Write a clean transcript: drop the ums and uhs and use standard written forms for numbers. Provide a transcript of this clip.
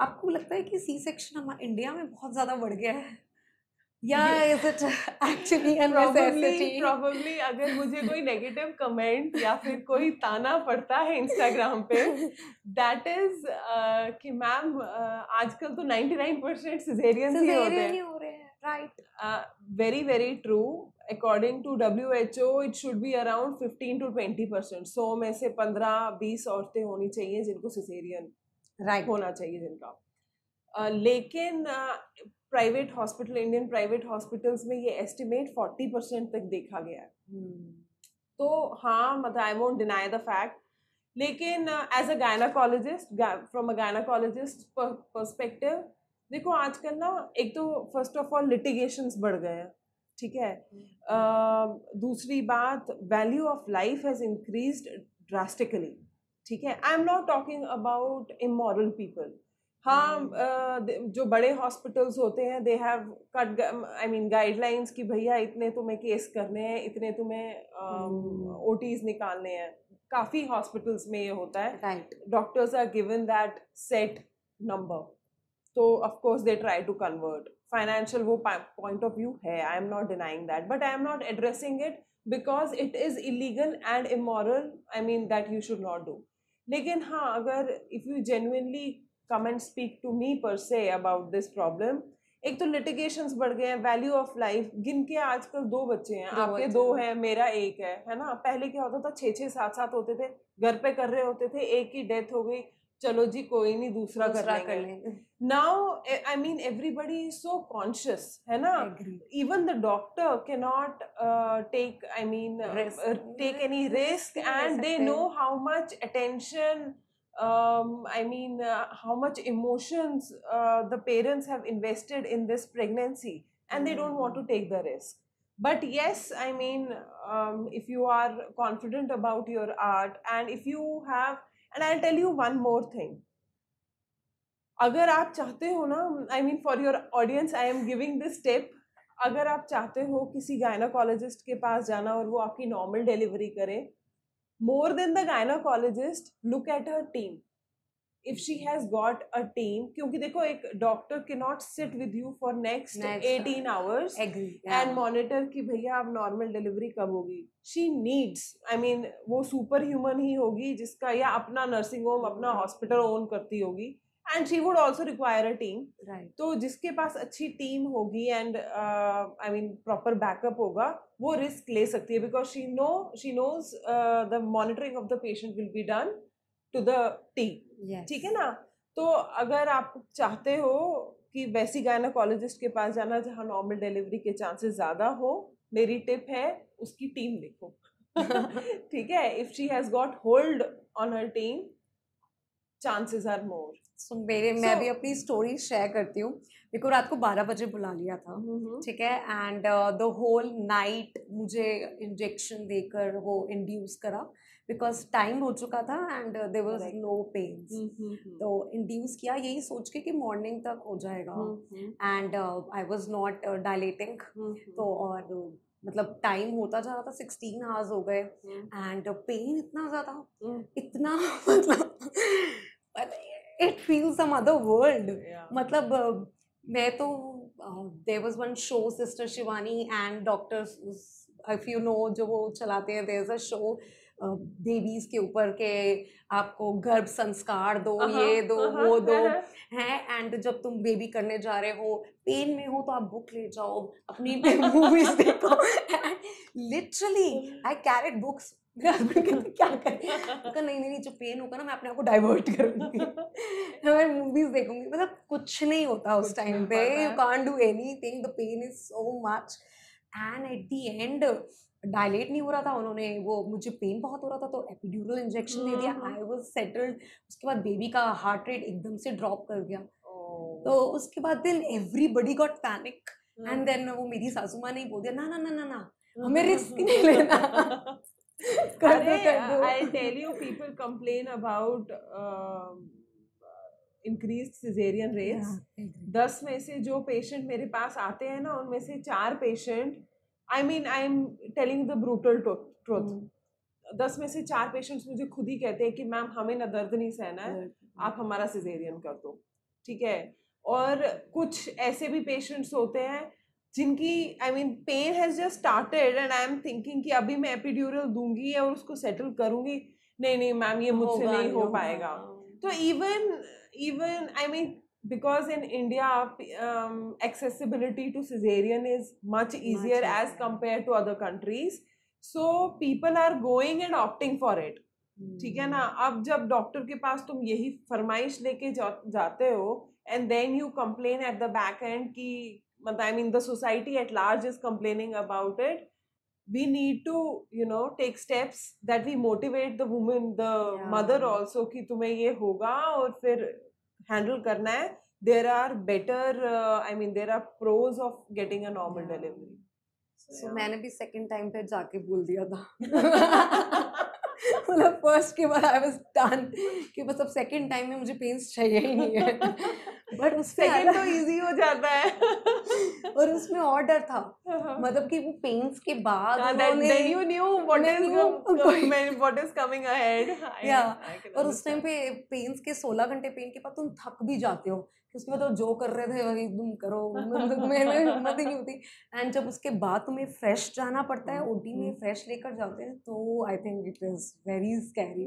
आपको लगता है कि सी सेक्शन हमारे इंडिया में बहुत ज्यादा बढ़ गया है या is it actually a necessity? probably अगर मुझे कोई नेगेटिव कमेंट या फिर कोई ताना पड़ता है इंस्टाग्राम पे, दैट इज कि मैम आजकल तो 99% सिजेरियन ही होते हैं। हो रहे हैं, right? Very very true. According to WHO it should be around 15 to 20%। 100 में से 15-20 औरतें होनी चाहिए जिनको सिजेरियन राइट होना चाहिए जिनका। लेकिन private hospital, Indian private hospitals में ये एस्टिमेट 40% तक देखा गया है। तो हाँ, मतलब I won't deny the fact, लेकिन as a gynaecologist, from a gynaecologist perspective, देखो आजकल ना, एक तो फर्स्ट ऑफ ऑल लिटिगेशंस बढ़ गए हैं, ठीक है। दूसरी बात, value of life has increased drastically, ठीक है। I am not talking about immoral people. हाँ, जो बड़े हॉस्पिटल्स होते हैं, they have cut, I mean guidelines कि भैया इतने तुम्हें केस करने हैं, इतने तुम्हें ओटीज निकालने हैं। काफी हॉस्पिटल्स में ये होता है, right. Doctors are given that set number, तो of course they try to convert. Financial वो पॉइंट ऑफ व्यू है, I am not denying that, but I am not addressing it because it is illegal and immoral, I mean that you should not do. लेकिन हाँ, अगर if you genuinely come and speak to me per se about this problem, एक तो litigations बढ़ गए हैं, value of life, गिन के आजकल 2 बच्चे हैं, आपके 2 हैं, मेरा 1 है ना। पहले क्या होता था, 6-6, 7-7 होते थे, घर पे कर रहे होते थे, एक की डेथ हो गई, चलो जी कोई नहीं, दूसरा कर लेंगे। Now I mean everybody is so conscious, है ना। Even the doctor can not take, I mean take any risk, and they know how much attention, I mean, how much emotions the parents have invested in this pregnancy, and they don't want to take the risk. But yes, I mean, if you are confident about your art, and if you have, and I'll tell you one more thing. अगर आप चाहते हो ना, I mean for your audience, I am giving this tip. अगर आप चाहते हो किसी गायनाकोलॉजिस्ट के पास जाना और वो आपकी नॉर्मल डिलीवरी करे, more than the gynecologist, look at her team. If she has got a team, क्योंकि देखो एक doctor cannot sit with you for next 18 hours and monitor कि भैया आप नॉर्मल डिलीवरी कब होगी। She needs, I mean, वो सुपर ह्यूमन ही होगी जिसका, या अपना नर्सिंग होम, अपना हॉस्पिटल ओन करती होगी, and she would also require a team. Right. तो जिसके पास अच्छी टीम होगी and I mean proper backup होगा, वो रिस्क ले सकती है, because she knows the monitoring of the patient will be done to the T. ठीक है ना। तो अगर आप चाहते हो कि वैसी गायनाकोलॉजिस्ट के पास जाना जहाँ नॉर्मल डिलीवरी के चांसेस ज्यादा हो, मेरी टिप है उसकी टीम देखो। ठीक है, if she has got hold on her team, chances are more. मैं भी अपनी स्टोरी शेयर करती हूँ। मेरे को रात को 12 बजे बुला लिया था, ठीक है, एंड द होल नाइट मुझे इंजेक्शन देकर वो इंड्यूस करा, बिकॉज टाइम हो चुका था and there was no pains. तो इंड्यूस किया यही सोच के कि मॉर्निंग तक हो जाएगा, and I was not dilating, तो और मतलब टाइम होता जा रहा था, 16 आवर्स हो गए, एंड पेन इतना ज़्यादा, इतना मतलब it feels some other world. मतलब मैं तो there was one show, Sister Shivani and Doctors, if you know, जो वो चलाते हैं, there's a show बेबीज के ऊपर के आपको गर्भ संस्कार दो, ये दो, वो दो, हैं, एंड जब तुम बेबी करने जा रहे हो, पेन में हो, तो आप बुक ले जाओ, अपनी मूवीज देखो। लिटरली आई कैरिड बुक्स, क्या करें, नहीं जब पेन होगा ना, मैं अपने आप को डाइवर्ट करूंगी, मैं मूवीज देखूंगी। मतलब कुछ नहीं होता उस टाइम पे, you can't do anything, the pain is so much, and at the end dilate नहीं हो रहा था, उन्होंने वो, मुझे पेन बहुत हो रहा था तो एपिड्यूरल इंजेक्शन दे दिया, आई वाज सेटल्ड। उसके बाद बेबी का हार्ट रेट एकदम से ड्रॉप कर गया, तो उसके बाद then everybody got panic, and then वो मेरी सासू माँ ने बोल दिया, ना ना ना ना ना, हमें रिस्क नहीं लेना। I'll tell you, people complain about increased cesarean rates. 10 में से जो पेशेंट मेरे पास आते हैं ना, उनमें से 4 patient, I mean, I am telling the brutal truth. 10 में से 4 पेशेंट्स मुझे खुद ही कहते हैं कि मैम हमें ना दर्द नहीं सहना है, आप हमारा सिजेरियन कर दो। ठीक है, और कुछ ऐसे भी पेशेंट्स होते हैं जिनकी pain has just started and I am thinking कि अभी मैं एपिड्यूरल दूंगी और उसको सेटल करूंगी, नहीं नहीं मैम ये मुझसे नहीं हो पाएगा। तो even even because in India accessibility to cesarean is much easier as compared to other countries, so people are going and opting for it. ठीक है ना, अब जब डॉक्टर के पास तुम यही फरमाइश लेके जाते हो and then you complain at the back end कि मतलब the society at large is complaining about it, we need to take steps that we motivate the woman, the mother also कि तुम्हें ये होगा और फिर हैंडल करना है. There are better there are pros of getting a normal delivery. So मैंने भी सेकंड टाइम पे जाके बोल दिया था मतलब फर्स्ट के बाद आई वाज डन कि बस अब सेकंड टाइम में मुझे पेन्स चाहिए ही नहीं है बट उस सेकंड तो इजी हो जाता है और उसमें और डर था मतलब कि वो पेन्स के बाद उन्होंने then you knew what is coming ahead. और उस टाइम पे पेन्स के 16 घंटे पेन के बाद तुम थक भी जाते हो, उसके बाद जो कर रहे थे वही तुम करो, मेरे हिम्मत ही नहीं होती। एंड जब उसके बाद तुम्हें फ्रेश जाना पड़ता है, ओटी में फ्रेश लेकर जाते हैं, तो I think it is very scary.